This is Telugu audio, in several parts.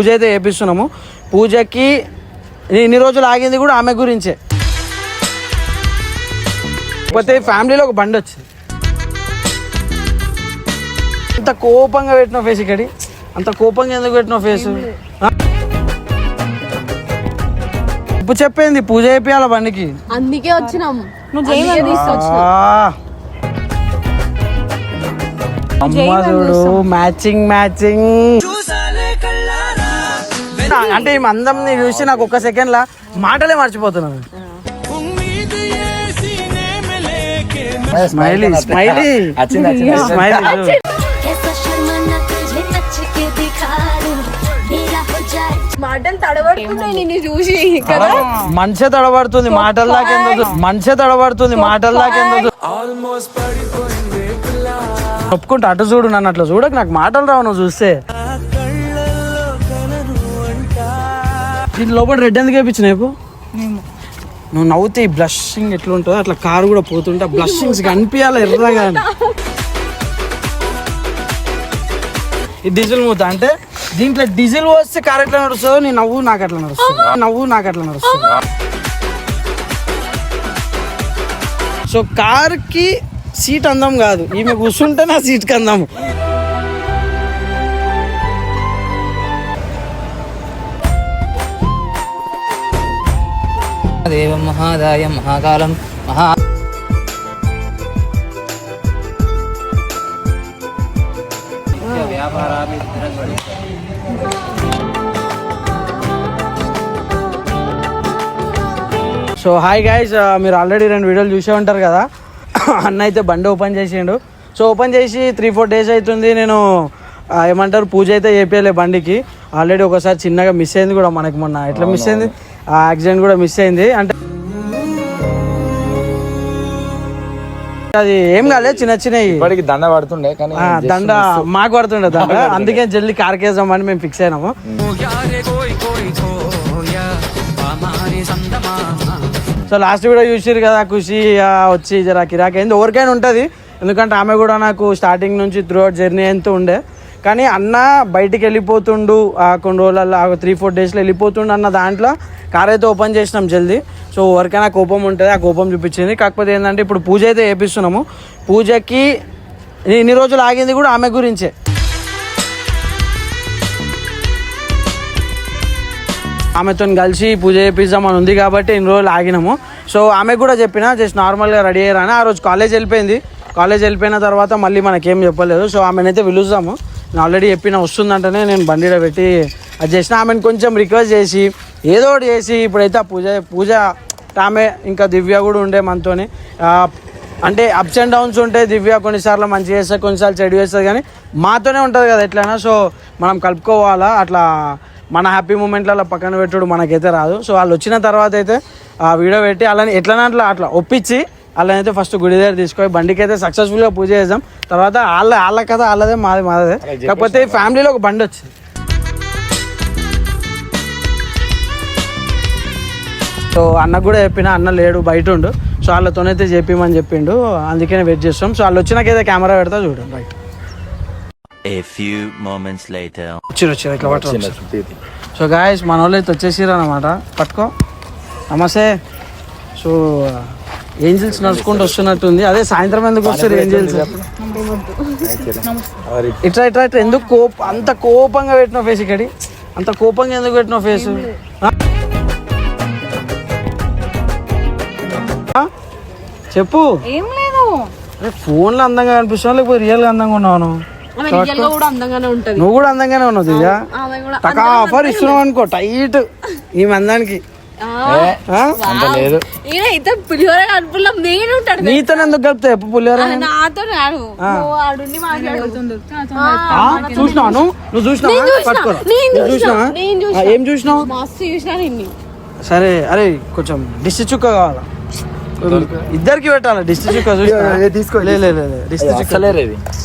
పూజ అయితే చేపిస్తున్నాము. పూజకి ఇన్ని రోజులు ఆగింది కూడా ఆమె గురించే. కాకపోతే ఫ్యామిలీలో ఒక బండి వచ్చింది. అంత కోపంగా పెట్టిన ఫేస్ ఇక్కడి, అంత కోపంగా ఎందుకు పెట్టిన ఫేస్? ఇప్పుడు చెప్పింది పూజ చేయాల బండికి, అందుకే వచ్చినాము. అమ్మదుడు మ్యాచింగ్ మ్యాచింగ్ అంటే ఈ అందం చూసి నాకు ఒక్క సెకండ్ లా మాటలే మర్చిపోతున్నాను. స్మైలీ స్మైలీ స్మైలీ మాటలు తడబడుతున్నాయి నిన్ను చూసి. మనసే తడబడుతుంది మాటల్లాకెందుకు, మనసే తడబడుతుంది మాటల్లాకెందుకు. ఒప్పుకుంటా, అటు చూడు, నన్ను అట్లా చూడకు, నాకు మాటలు రావు నువ్వు చూస్తే. దీని లోపల రెడ్ ఎందుకు వేయించినాయి? నువ్వు నవ్వుతే ఈ బ్లషింగ్ ఎట్లా ఉంటుందో అట్లా కారు కూడా పోతుంటే బ్లషింగ్స్ కనిపించాలి ఎర్రగా. ఈ డీజిల్ మూత అంటే దీంట్లో డీజిల్ పోస్తే కార్ ఎట్లా నడుస్తుందో నీ నవ్వు నాకు అట్లా నడుస్తుంది, నవ్వు నాకు అట్లా నడుస్తుంది. సో కార్కి సీట్ అందం కాదు, ఈమె కూర్చుంటే నా సీట్కి అందం. దేవం మహాదాయం మహాకాలం మహా సో హాయ్ గైస్, మీరు ఆల్రెడీ 2 వీడియోలు చూసే ఉంటారు కదా. అన్న అయితే బండి ఓపెన్ చేసిండు. సో ఓపెన్ చేసి 3-4 డేస్ అవుతుంది. నేను ఏమంటారు పూజ అయితే చేపియలే బండికి. ఆల్రెడీ ఒకసారి చిన్నగా మిస్ అయింది కూడా మనకి, మొన్న ఎట్లా మిస్ అయింది, ఆ యాక్సిడెంట్ కూడా మిస్ అయింది. అంటే అది ఏం కాలేదు, చిన్న చిన్నవి దండ పడుతుండే, కానీ దండ మాకు పడుతుండే దండ. అందుకే జల్దీ కార్కేద్దామని మేము ఫిక్స్ అయినాము. సో లాస్ట్ వీడియో చూసిరు కదా, ఖుషి వచ్చి జరా కిరాక్ అయింది. ఎవరికైనా ఉంటుంది, ఎందుకంటే ఆమె కూడా నాకు స్టార్టింగ్ నుంచి త్రూ అవుట్ జర్నీ ఎంతో ఉండే. కానీ అన్న బయటికి వెళ్ళిపోతుండు, కొన్ని రోజులలో 3-4 డేస్లో వెళ్ళిపోతుండు అన్న దాంట్లో కార్ అయితే ఓపెన్ చేసినాం జల్దీ. సో ఎవరికైనా కోపం ఉంటుంది, ఆ కోపం చూపించింది. కాకపోతే ఏంటంటే ఇప్పుడు పూజ అయితే చేపిస్తున్నాము. పూజకి ఇన్ని రోజులు ఆగింది కూడా ఆమె గురించే. ఆమెతో కలిసి పూజ చేపిద్దామని ఉంది కాబట్టి ఇన్ని రోజులు ఆగినాము. సో ఆమెకు కూడా చెప్పిన జస్ట్ నార్మల్గా రెడీ అయ్యారని. ఆ రోజు కాలేజ్ వెళ్ళిపోయింది. కాలేజ్ వెళ్ళిపోయిన తర్వాత మళ్ళీ మనకేం చెప్పలేదు. సో ఆమెనైతే పిలుస్తాము, నేను ఆల్రెడీ చెప్పిన వస్తుందంటేనే నేను బండిలో పెట్టి అది చేసిన. ఆమెను కొంచెం రిక్వెస్ట్ చేసి ఏదో ఒకటి చేసి ఇప్పుడైతే ఆ పూజ ఆమె ఇంకా దివ్య కూడా ఉండే మనతోని. అంటే అప్స్ అండ్ డౌన్స్ ఉంటాయి. దివ్య కొన్నిసార్లు మంచి చేస్తుంది, కొన్నిసార్లు చెడు చేస్తుంది, కానీ మాతోనే ఉంటుంది కదా ఎట్లయినా. సో మనం కలుపుకోవాలా, అట్లా మన హ్యాపీ మూమెంట్లలో పక్కన పెట్టుడు మనకైతే రాదు. సో వాళ్ళు వచ్చిన తర్వాత అయితే ఆ వీడియో పెట్టి అలాని ఎట్లనే అట్లా ఒప్పించి వాళ్ళనైతే ఫస్ట్ గుడి దగ్గర తీసుకొని బండికి అయితే సక్సెస్ఫుల్గా పూజ చేద్దాం. తర్వాత వాళ్ళ కథ వాళ్ళదే, మాదే. కాకపోతే ఫ్యామిలీలో ఒక బండి వచ్చింది. సో అన్నకు కూడా చెప్పిన, అన్న లేడు బయట ఉండు. సో వాళ్ళతోనైతే చెప్పమని చెప్పిండు, అందుకనే వెయిట్ చేస్తాం. సో వాళ్ళు వచ్చినాకైతే కెమెరా పెడతా చూడండి బయట. A few moments later. వచ్చారు ఇట్లా పట్టు. సో గాయస్ మన వాళ్ళు అయితే వచ్చేసిరు అనమాట. పట్టుకో, నమస్తే. సో ఏంజిల్స్ నడుచుకుంటూ వస్తున్నట్టుంది. అదే సాయంత్రం ఎందుకు వస్తారు ఏంజిల్స్? ఇట్లా ఇట్లా ఇట్లా ఎందుకు అంత కోపంగా పెట్టిన ఫేస్ ఇక్కడి, అంత కోపంగా ఎందుకు పెట్టిన ఫేస్? చెప్పు. ఏం లేదు, అరే ఫోన్లో అందంగా కనిపిస్తావు, లేకపోతే రియల్గా అందంగా ఉన్నావు? నువ్వు కూడా అందంగానే ఉన్నావు దివ్య. టకా ఆఫర్ ఇస్తున్నావు అనుకో టైట్ ఈ మందానికి. నీతో ఎందుకు కలుపుతా ఎప్పుడు పులిహోర? చూసినావు నువ్వు చూసినావా? పట్టుకో, చూసినావా? ఏం చూసినావు? సరే, అరే కొంచెం డిష్ చుక్క కావాలా? ఇద్దరికి పెట్టాలి డిష్ చుక్క.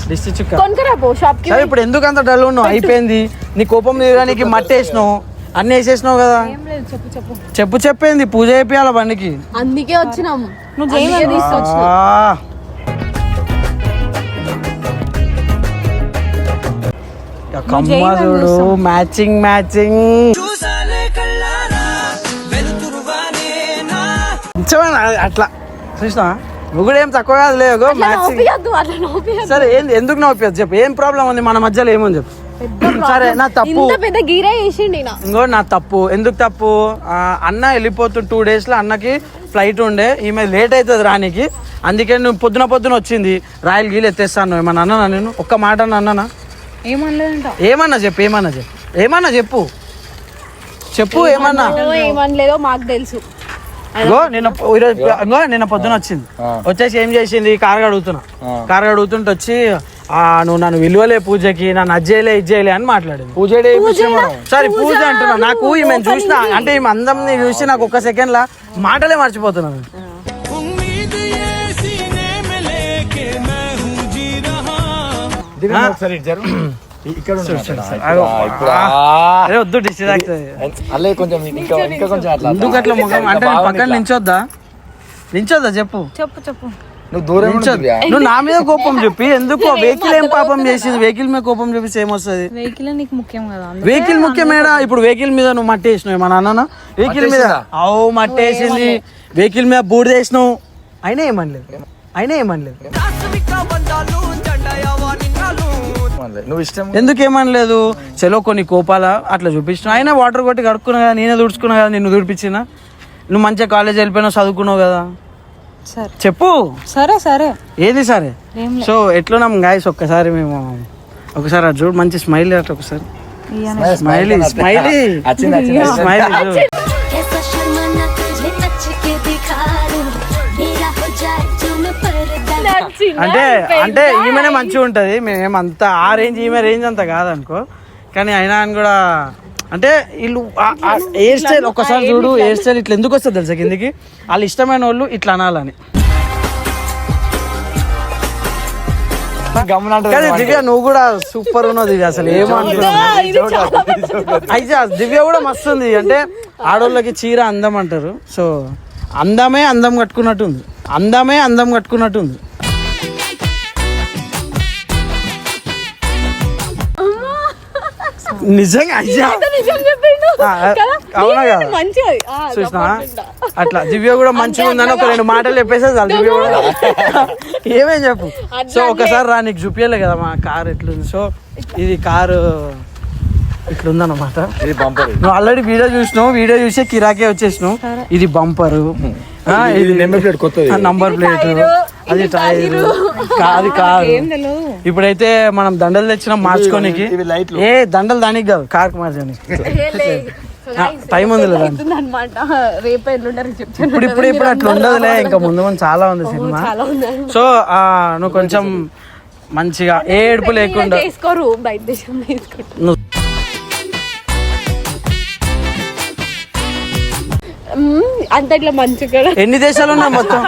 డిష్ చుక్క. సరే ఇప్పుడు ఎందుకు అంత డల్ ఉన్నావు? అయిపోయింది నీ కోపం తీయడానికి, మట్టి వేసినావు, అన్ని వేసేసినావు కదా. చెప్పింది పూజ చేయాల బండికి, అందుకే వచ్చినాము. కమ్మ చూడు మ్యాచింగ్ అట్లా చూసినా నువ్వు కూడా ఏం తక్కువ కాదు లేదు మ్యాచింగ్. సరే ఏంది ఎందుకు నవ్వుతుంది చెప్పు, ఏం ప్రాబ్లం ఉంది మన మధ్యలో ఏముంది చెప్పు. సరే నా తప్పు, పెద్ద గీరే చేసిండి ఇంకో నా తప్పు. ఎందుకు తప్పు? అన్న వెళ్ళిపోతుంది 2 days లో, అన్నకి ఫ్లైట్ ఉండే, ఈమె లేట్ అవుతుంది రానికి, అందుకే నువ్వు పొద్దున వచ్చింది రాయల్ గీలు ఎత్తేస్తాను. ఏమన్నా అన్నానా నేను? ఒక్క మాట అన్నానా? ఏమన్నా చెప్పు, ఏమన్నా చెప్పు ఏమన్నా. ఏమనలేదో మాకు తెలుసు. నిన్న పొద్దున వచ్చింది, వచ్చేసి ఏం చేసింది, కారు కడుగుతుంటే వచ్చి నువ్వు నన్ను విలువలే పూజకి, నన్ను అజ్జేయలే ఇజ్జేయలే అని మాట్లాడింది. సరే పూజ అంటున్నా, నాకు ఈమె చూసిన అంటే ఈమె అందరిని చూసి నాకు ఒక్క సెకండ్ లా మాటలే మర్చిపోతున్నాను. వద్దు డిస్ట్రాక్ట్ ఎందుకు అట్లా ముఖం అంటే పక్కన నించొద్దా చెప్పు నువ్వు నా మీద కోపం చెప్పి ఎందుకు? వెహికల్ ఏం పాపం చేసింది? వెహికల్ మీద కోపం చెప్పి ఏమొస్తుంది? వెహికల్ ముఖ్యమేడా? ఇప్పుడు వెహికల్ మీద నువ్వు మట్టి వేసినావు మన అన్న వెహికల్ మీద మట్టి వేసింది, వెహికల్ మీద బూడిద వేసినావు, అయినా ఏమనలేదు. ఎందుకు ఏమనలేదు? చలో కొన్ని కోపాల అట్లా చూపించిన, అయినా వాటర్ కొట్టి కడుక్కున్నా కదా, నేనే తుడుచుకున్నా కదా, నిన్ను తుడిపించిన. నువ్వు మంచిగా కాలేజ్ వెళ్ళిపోయినావు, చదువుకున్నావు కదా, చెప్పు. సరే ఏది సరే? సో ఎట్లున్నాం గాయస్, ఒక్కసారి మేము ఒకసారి అది చూడు, మంచి స్మైల్ అట్లా ఒకసారి స్మైలీ అంటే ఈమెనే మంచిగా ఉంటది, మేమేమంతా ఆ రేంజ్, ఈమె రేంజ్ అంతా కాదనుకో, కానీ అయినా అని కూడా అంటే వీళ్ళు హెయిర్ స్టైల్ ఒక్కసారి చూడు, హెయిర్ స్టైల్ ఇట్లా ఎందుకు వస్తుంది తెలుసా కిందికి? వాళ్ళు ఇష్టమైన వాళ్ళు ఇట్లా అనాలని. దివ్య నువ్వు కూడా సూపర్ ఉన్నది దివ్య, అసలు ఏమంటున్నావు? అయితే దివ్య కూడా మస్తు ఉంది. అంటే ఆడోళ్ళకి చీర అందం అంటారు, సో అందమే అందం కట్టుకున్నట్టుంది. నిజంగా అవునా కదా? చూసినా అట్లా దివ్య కూడా మంచిగా ఉందని ఒక 2 మాటలు చెప్పేసే చాలు. దివ్య కూడా ఏమేం చెప్పు. సో ఒకసారి రా, నీకు చూపించలే కదా మా కార్ ఎట్లుంది. సో ఇది కారు ఇట్లుందన్నమాట. నువ్వు ఆల్రెడీ వీడియో చూసే కిరాకే వచ్చేసినావు. ఇది బంపరు, ఇది నంబర్ ప్లేట్, అది టైర్, అది కారు. ఇప్పుడైతే మనం దండలు తెచ్చినాం మార్చుకోనికి. ఏ దండలు దానికి కాదు, కార్కి మార్చడానికి టైం ఉంది లేదా? ఇప్పుడు అట్లా ఉండదులే, ఇంకా ముందు చాలా ఉంది సినిమా. సో నువ్వు కొంచెం మంచిగా ఏడుపు లేకుండా అంత ఇట్లా మంచిగా. ఎన్ని దేశాలు ఉన్నాయి మొత్తం?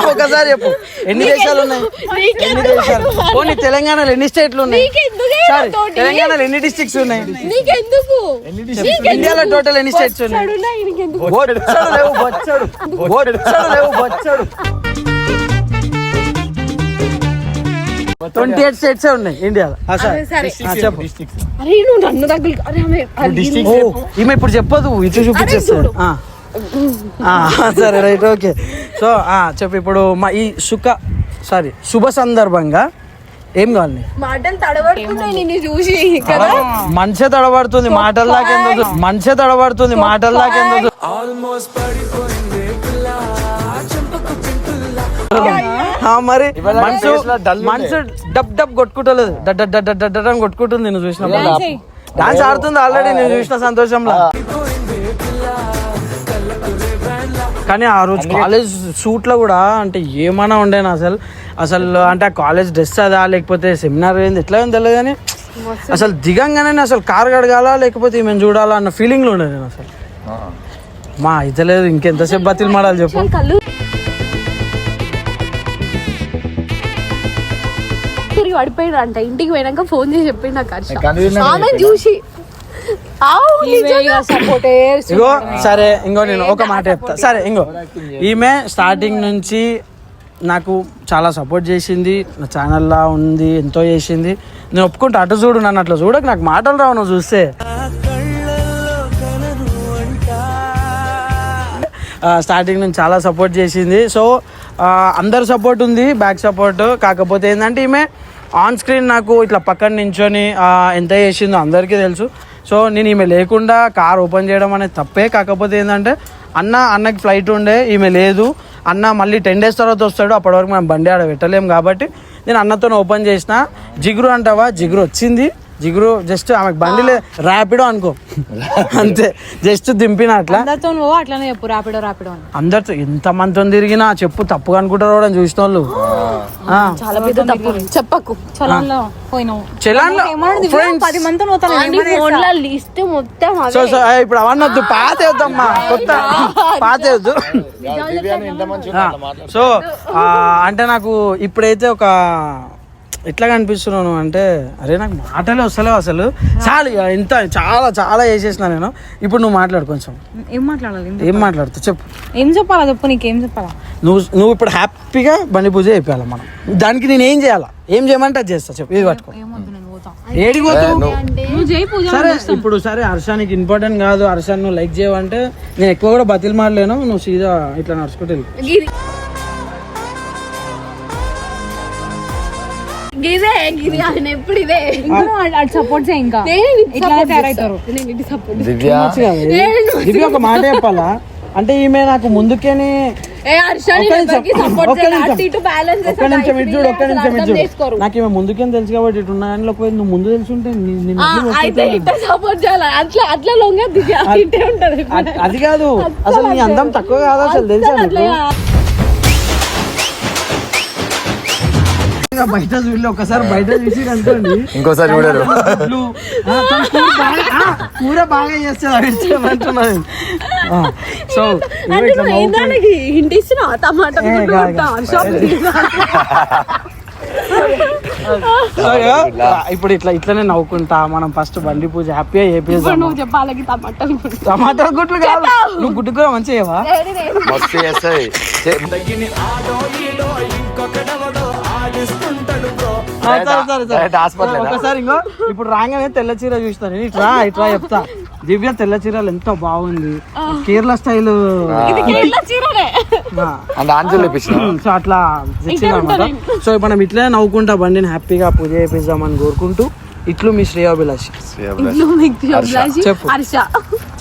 ఒకసారి చెప్పు, ఎన్ని దేశాలు ఉన్నాయి? పోనీ తెలంగాణలో ఎన్ని స్టేట్లు ఉన్నాయి? తెలంగాణలో ఎన్ని డిస్ట్రిక్ట్స్ ఉన్నాయి? ఇండియాలో టోటల్ ఎన్ని స్టేట్స్ ఉన్నాయి? 28 స్టేట్స్ ఉన్నాయి ఇండియాలో. చెప్పు. ఈమె ఇప్పుడు చెప్పదు, ఇట్లా చూపించేస్తాడు. సరే రైట్, ఓకే. సో చెప్పు ఇప్పుడు మా ఈ శుభ సందర్భంగా ఏం కావాలి? మాటలు తడబడుతున్నాయి నిన్ను చూసి. మనిషే తడబడుతుంది, మాటల్లాకెందుకు మరి మనసు డబ్ కొట్టుకుంటలేదు, డడ్ కొట్టుకుంటుంది. నేను చూసిన డాన్స్ ఆడుతుంది ఆల్రెడీ, నేను చూసిన సంతోషంలో. కానీ ఆ రోజు కాలేజ్ షూట్ లో కూడా అంటే ఏమైనా ఉండేనా అసలు అంటే ఆ కాలేజ్ డ్రెస్ అదా లేకపోతే సెమినార్ ఏంది ఎట్లా ఏం తెలియదు, కానీ అసలు దిగంగానే అసలు కారు కడగాలా లేకపోతే మేము చూడాలా అన్న ఫీలింగ్ లో ఉండే నేను. అసలు మా అయితే లేదు, ఇంకెంతసేపు బతిలు మాడాలి చెప్పు. పడిపోయినా అంట, ఇంటికి పోయినాక ఫోన్ చేసి చెప్పిండు నాకు ఆమె చూసి. ఇగో సరే, ఇంకో నేను ఒక మాట చెప్తా. సరే ఇంకో ఈమె స్టార్టింగ్ నుంచి నాకు చాలా సపోర్ట్ చేసింది, నా ఛానల్లా ఉంది, ఎంతో చేసింది. నేను ఒప్పుకుంటా, అటు చూడు నన్ను అట్లా చూడకు, నాకు మాటలు రావు నువ్వు చూస్తే. స్టార్టింగ్ నుంచి చాలా సపోర్ట్ చేసింది. సో అందరు సపోర్ట్ ఉంది, బ్యాక్ సపోర్ట్. కాకపోతే ఏంటంటే ఈమె ఆన్ స్క్రీన్ నాకు ఇట్లా పక్కన నించొని ఎంత చేసిందో అందరికీ తెలుసు. సో నేను ఈమె లేకుండా కార్ ఓపెన్ చేయడం అనేది తప్పే. కాకపోతే ఏంటంటే అన్నకి ఫ్లైట్ ఉండే, ఈమె లేదు. అన్న మళ్ళీ 10 days తర్వాత వస్తాడు, అప్పటి వరకు మనం బండి ఆడ పెట్టలేము. కాబట్టి నేను అన్నతో ఓపెన్ చేసిన. జిగురు అంటావా, జిగురు వచ్చింది. జిగురు జస్ట్ ఆమెకు బండిలే ర్యాపిడో అనుకో అంతే, జస్ట్ దింపిన అట్లా. అట్లానే చెప్పు ర్యాపిడో అందరితో ఎంత మందితో తిరిగినా చెప్పు తప్పుగా అనుకుంటారు అని చూసిన వాళ్ళు. చాలా పెద్ద తప్పు చెప్పకు. చలాన్లో లిస్ట్ మొత్తం సో ఇప్పుడు అవన్నీ వద్దు, పాత వద్దమ్మా, కొత్త పాత వద్దు. సో అంటే నాకు ఇప్పుడైతే ఒక ఎట్లా కనిపిస్తున్నాను అంటే, అరే నాకు మాటలే వస్తలేవు అసలు. చాలు ఇంత చాలా చాలా చేసేసిన నేను. ఇప్పుడు నువ్వు మాట్లాడు కొంచెం. ఏం మాట్లాడాలి, ఏం మాట్లాడుతావు చెప్పు. ఏం చెప్పాలా చెప్పు, నీకేం చెప్పాలా? నువ్వు ఇప్పుడు హ్యాపీగా బండి పూజ చెప్పాలి మనం. దానికి నేను ఏం చేయాలా, ఏం చేయమంటే అది చేస్తా చెప్పు. ఇది పట్టుకో, ఏడికి పోతావు? సరే ఇప్పుడు సరే హర్షానికి ఇంపార్టెంట్ కాదు, హర్షాన్ని నువ్వు లైక్ చేయవంటే నేను ఎక్కువ కూడా బతిలు మాడలేను. నువ్వు సీదా ఇట్లా నడుచుకుంటే ఒక మాట చెప్పాలా అంటే, ఈమె నాకు ముందుకేనే నాకు ఈమె ముందుకేం తెలుసు కాబట్టి ఇటు ఉన్న దాంట్లో పోయి నువ్వు ముందు తెలుసుంటే అది కాదు అసలు నీ అందం తక్కువ కాదు అసలు తెలుసా. బయట చూడలే, ఒకసారి బయట చూసి అనుకోండి, ఇంకోసారి చూడరు. కూర బాగా చేస్తారు. సో ఇప్పుడు ఇట్లనే నవ్వుకుంటా మనం ఫస్ట్ బండి పూజ హ్యాపీగా చేపిస్తాం. టమాటా గుడ్లు కాదు, నువ్వు గుడ్డు కూడా మంచిగా ఒకసారి ఇంకో ఇప్పుడు రాగానే తెల్ల చీర చూస్తాను. ఇట్లా ఇట్లా చెప్తా, దివ్య తెల్ల చీరలు ఎంతో బాగుంది, కేరళ స్టైల్. సో అట్లా తెచ్చిందన్నమాట. సో మనం ఇట్లే నవ్వుకుంటా బండిని హ్యాపీగా పూజ చేపిద్దామని కోరుకుంటూ ఇట్లు మీ శ్రేయోభిలాషి. చెప్పు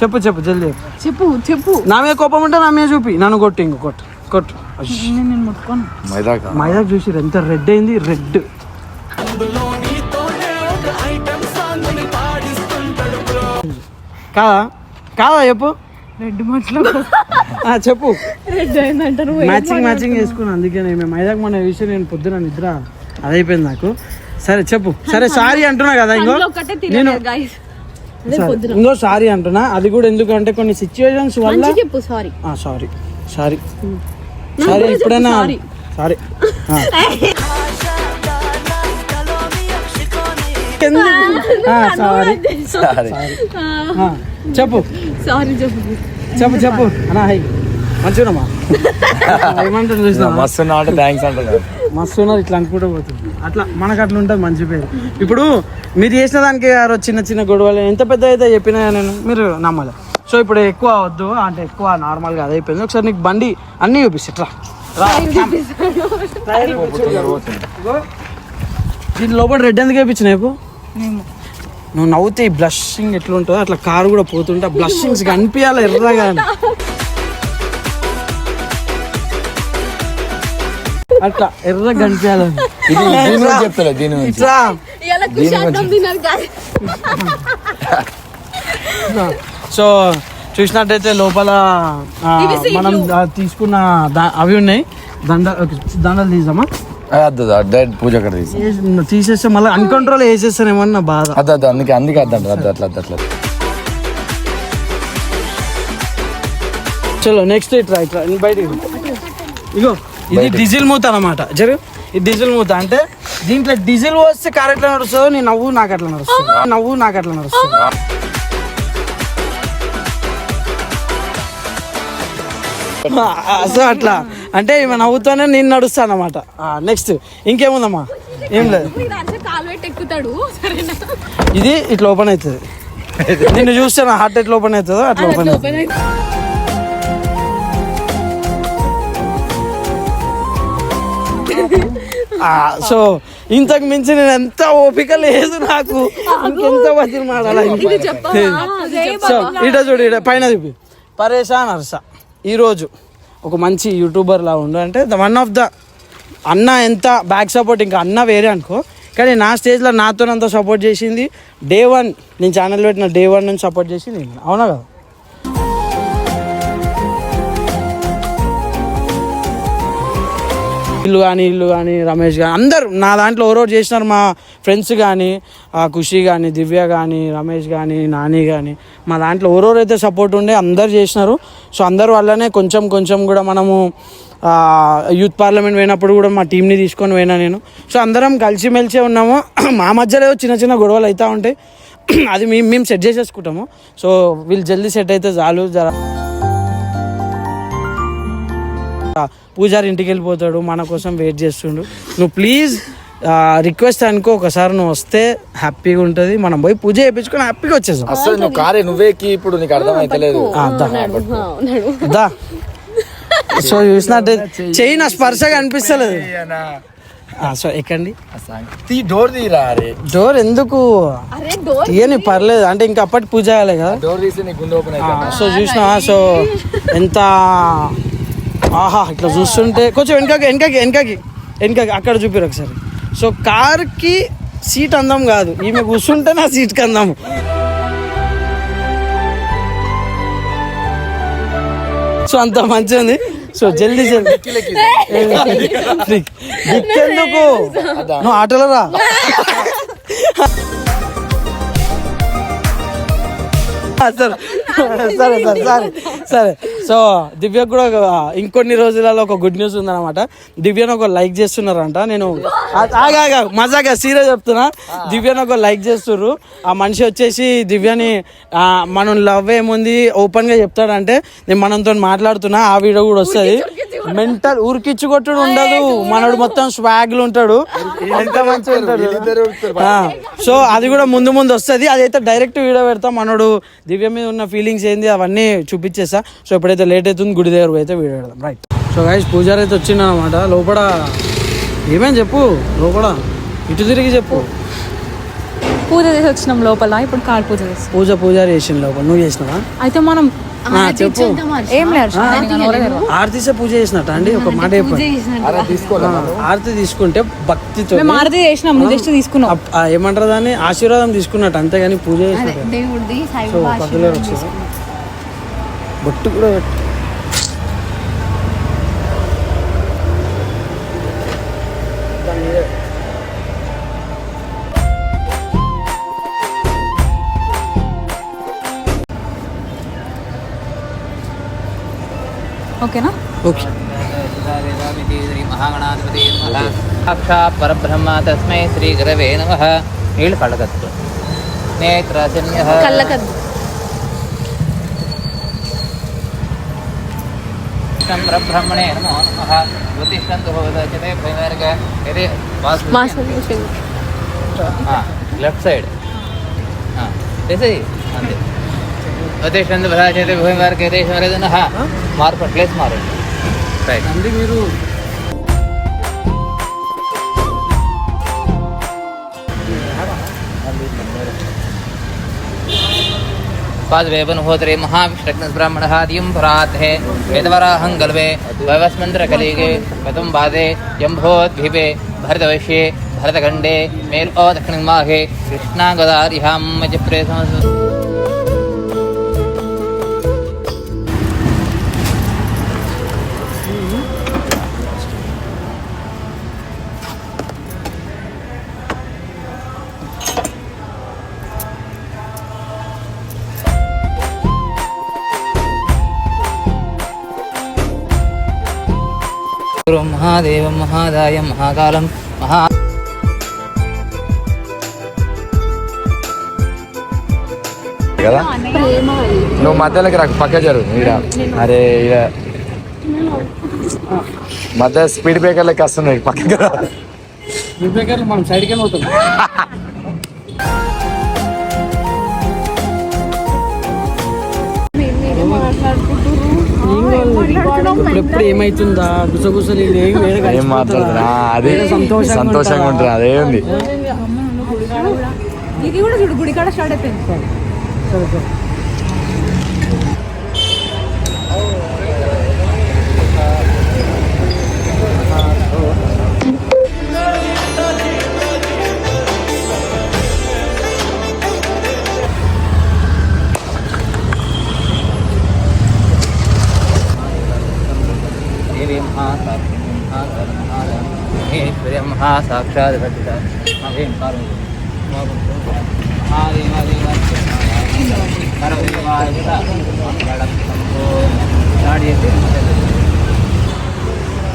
చెప్పు చెప్పు జల్దీ చెప్పు. నా మీద కోపం ఉంటే నా మీద చూపి, నన్ను కొట్టు, ఇంకో కొట్టు. మైదాకు చూసి ఎంత రెడ్ అయింది, రెడ్. కాదా చెప్పు, రెడ్ మట్లో చెప్పు. మ్యాచింగ్ చేసుకున్నాను, అందుకే మేము మైదాకు మన విషయం నేను పొద్దున నిద్ర అదైపోయింది నాకు. సరే చెప్పు. సరే సారీ అంటున్నా కదా, ఇంకో సారీ అంటున్నా. అది కూడా ఎందుకంటే కొన్ని సిచ్యువేషన్స్ వల్ల. సారీ ఎప్పుడైనా సారీ చెప్పు అన్నా. హై మంచిగా ఏమంటారు చూసినా, మస్తు ఉన్నారు ఇట్లా అనుకుంటూ పోతుంది. అట్లా మనకు అట్లా ఉంటుంది మంచి పేరు. ఇప్పుడు మీరు చేసిన దానికి చిన్న చిన్న గొడవలు ఎంత పెద్ద అయితే చెప్పినా నేను మీరు నమ్మాలి. సో ఇప్పుడు ఎక్కువ వద్దు అంటే ఎక్కువ నార్మల్గా అది అయిపోయింది. ఒకసారి నీకు బండి అన్నీ చూపిస్తా. దీని లోపల రెడ్ ఎందుకు వేయించినాయి? నువ్వు నవ్వుతే ఈ బ్లషింగ్ ఎట్లుంటుందో అట్లా కారు కూడా పోతుంటే బ్లషింగ్స్ కనిపించాలి ఎర్రగా, అట్లా ఎర్రగా కనిపించాలి. సో చూసినట్టయితే లోపల మనం తీసుకున్న అవి ఉన్నాయి, దండలు తీసామా పూజ తీసేస్తే మళ్ళీ అన్కంట్రోల్ వేసేస్తానేమన్నా బాధ. అందుకే అట్లా. చలో నెక్స్ట్ ఇట్లా బయట. ఇగో ఇది డీజిల్ మూత అన్నమాట. ఇది డీజిల్ మూత అంటే దీంట్లో డీజిల్ వస్తే కార్ ఎట్లా నడుస్తుందో నీ నవ్వు నాకు అట్లా నడుస్తుంది. సో అట్లా అంటే ఈమె నవ్వుతూనే నేను నడుస్తాను అనమాట. నెక్స్ట్ ఇంకేముందమ్మా? ఏం లేదు. పెట్టి ఎక్కుతాడు సరేనా. ఇది ఇట్లా ఓపెన్ అవుతుంది. నిన్ను చూస్తే నా హార్ట్ ఎట్లా ఓపెన్ అవుతుందో అట్లా ఓపెన్ అవుతుంది. సో ఇంతకు మించి నేను ఎంత ఓపిక లేదు నాకు, ఇంకెంత బతిని మాడాలి. సో ఇట చూడు, ఇట పైన చూపి. పరేషాన్ హర్ష ఈరోజు ఒక మంచి యూట్యూబర్ లా ఉండు అంటే వన్ ఆఫ్ ద అన్న ఎంత బ్యాక్ సపోర్ట్, ఇంకా అన్న వేరే అనుకో, కానీ నా స్టేజ్లో నాతోనంత సపోర్ట్ చేసింది డే 1 నేను ఛానల్ పెట్టిన డే 1 నుంచి సపోర్ట్ చేసింది నేను. అవునా కదా? ఇల్లు కానీ రమేష్ కానీ అందరు నా దాంట్లో ఓవర్ చేసినారు. మా ఫ్రెండ్స్ కానీ ఖుషి కానీ దివ్య కానీ రమేష్ కానీ నాని కానీ మా దాంట్లో ఓవర్ అయితే సపోర్ట్ ఉండే అందరు చేసినారు. సో అందరి వల్లనే కొంచెం కూడా మనము యూత్ పార్లమెంట్ పోయినప్పుడు కూడా మా టీంని తీసుకొని పోయినా నేను. సో అందరం కలిసిమెలిసే ఉన్నాము. మా మధ్యలో చిన్న గొడవలు అవుతూ ఉంటాయి, అది మేము సెట్ చేసేసుకుంటాము. సో వీళ్ళు జల్దీ సెట్ అయితే చాలు. పూజారి ఇంటికి వెళ్ళిపోతాడు, మన కోసం వెయిట్ చేస్తుండు. నువ్వు ప్లీజ్ రిక్వెస్ట్ అనుకో, ఒకసారి నువ్వు వస్తే హ్యాపీగా ఉంటుంది. మనం పోయి పూజ చేయించుకొని హ్యాపీగా వచ్చేసాం. అసలు నువ్వు కారే నువ్వేకి ఇప్పుడు నీకు అర్థం అయితే లేదు. దా సో చూసినట్టు చెయ్యి నా స్పర్శగా అనిపిస్తలేదు. సో ఎక్కండి. డోర్ తీరా. అరే డోర్ ఎందుకు తీయని పర్లేదు అంటే ఇంకా అప్పటి పూజ చేయాలి కదా. డోర్ తీసి నీకు గుండె ఓపెన్ అయితే. సో చూసినా సో ఎంత ఆహా ఇట్లా చూస్తుంటే కొంచెం వెనకకి అక్కడ చూపిరు ఒకసారి. సో కార్కి సీట్ అందం కాదు, ఈమె కూర్చుంటే నా సీట్కి అందము. సో అంత మంచిగా ఉంది. సో జల్దీ దిక్కెందుకు నువ్వు ఆటోలో రా. సరే సో దివ్యకు కూడా ఇంకొన్ని రోజులలో ఒక గుడ్ న్యూస్ ఉందన్నమాట. దివ్యను ఒక లైక్ చేస్తున్నారంట. నేను మజాగా సీరియస్ చెప్తున్నా, దివ్యను ఒక లైక్ చేస్తుర్రు. ఆ మనిషి వచ్చేసి దివ్యని మనం లవ్ ఏముంది ఓపెన్ గా చెప్తాడంటే నేను మనతో మాట్లాడుతున్నా. ఆ వీడియో కూడా వస్తుంది. మెంటల్ ఊరికిచ్చు కొట్టుడు ఉండదు, మనోడు మొత్తం స్వాగ్లు ఉంటాడు, ఎంత మంచిగా ఉంటాడు. సో అది కూడా ముందు వస్తుంది. అదైతే డైరెక్ట్ వీడియో పెడతాం. మనోడు దివ్య మీద ఉన్న ఫీలింగ్స్ ఏంది అవన్నీ చూపించేస్తా. సో ఎప్పుడైతే లేట్ అవుతుంది గుడి దగ్గర అయితే వీడియో పెడదాం. రైట్. సో గైస్ పూజారి అయితే వచ్చిందనమాట. లోపల ఏమేమి చెప్పు, లోపల ఇటు తిరిగి చెప్పు. పూజ చేసి వచ్చినాం లోపల, ఇప్పుడు కార్ పూజ చేస్తాం. పూజారి చేసిన లోపల నువ్వు చేసినావా? అయితే మనం చెప్పు. ఏం లేదు, ఆరతిసే పూజ చేసినట్ట అండి. ఒక మాట ఆరతి తీసుకుంటే భక్తితో ఆరతి చేసినాం, జస్ట్ తీసుకున్నాం. ఏమంటారు దాన్ని, ఆశీర్వాదం తీసుకున్నట్టు, అంతేగాని పూజ చేసినట్టు. సో పక్కలో వచ్చేసి బొట్టు కూడా ఓకేనా? ఓకే. మహాగణాధిపతి సాక్షాత్ పరబ్రహ్మ తస్మై శ్రీ గురవే నమః. నీళ్ళు కళ్ళకద్దు నేత్రజన్య కళ్ళకద్దు పరబ్రహ్మణే నమో నమః. జ్యోతిష్ఠంతు భవదచతే భైవర్గ ఇది లెఫ్ట్ సైడ్ అంతే. జ్యోతిష్ఠంతు భవదచతే భైవర్గ దేశవరదనః. మార్పు ప్లేస్ మారండి. రైట్ అండి. మీరు पादवेवनहोत्रे महाविष्णुब्राह्मणः दियं पराधे वेदवराहं गल्वे वैवस्मन्त्रकलिगे गतं वादे जम्भोद्भिवे भरतवैश्ये भरतखण्डे मेल ओ दक्षिणमाहे कृष्णागदारिहां मध्यप्रे महादेव महादाय महाकालं महा కదా. నువ్వు మధ్యలోకి రాకు, పక్క జరుగు. అరే మధ్య స్పీడ్ బ్రేకర్లకి వస్తున్నాయి, పక్కకి రా. మనం సైడ్కే పోతాం. ఎప్పుడు ఏమైతుందా గుసగుసలు ఏం మాట్లాడుతున్నా అది సంతోషంగా ఉంటుంది అదే ఉంది. ఇది కూడా చూడు గుడి కాడ స్టార్ట్ అయిపోయింది. సాక్షాత్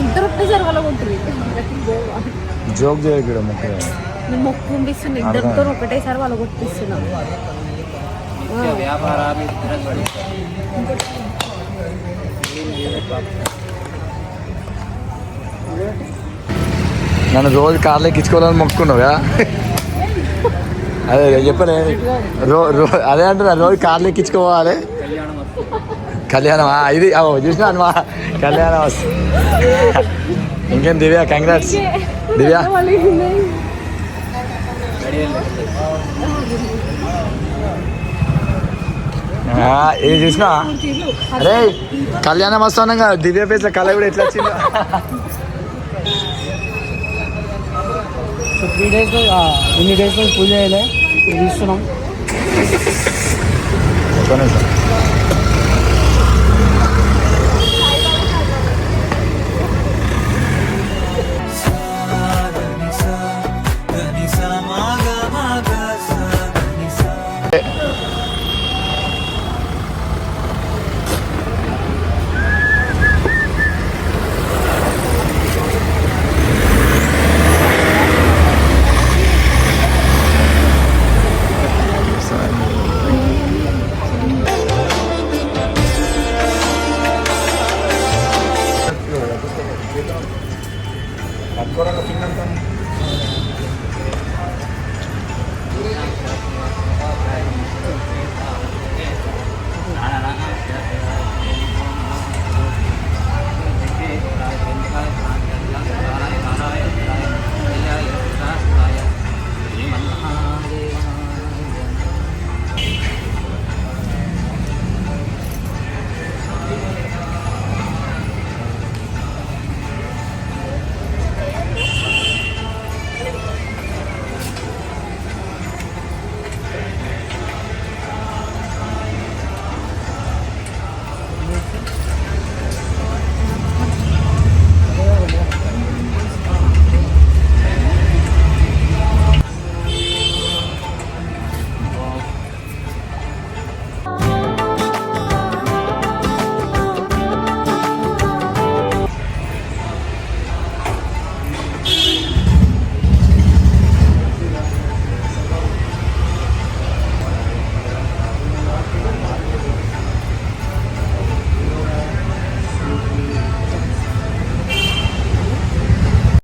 ఇద్దరు ఒకేసారి వాళ్ళ ఉంటుంది జోక్ చేయకూడదు ముఖ్యం. నేను మొక్కు పంపిస్తున్నా ఇద్దరితో ఒకటేసారి వాళ్ళ కొట్టిస్తున్నా. వ్యాపారాలు నన్ను రోజు కార్లో ఎక్కించుకోవాలని మొక్కుకున్నావుగా. అదే చెప్పలే అదే అంటున్నా రోజు కార్లో ఎక్కించుకోవాలి. కళ్యాణమా ఇది చూసినా మా కళ్యాణం వస్తుంది. ఇంకేం దివ్య కంగ్రాట్స్ దివ్య. ఇది చూసినా అరే కళ్యాణం వస్తున్నాగా దివ్య పేజ్ కళ కూడా ఎట్లా వచ్చిందో. 3 days ఇన్ని డేస్ పూజ చేయలే, ఇప్పుడు తీస్తున్నాం. ఒక్క నిమిషం.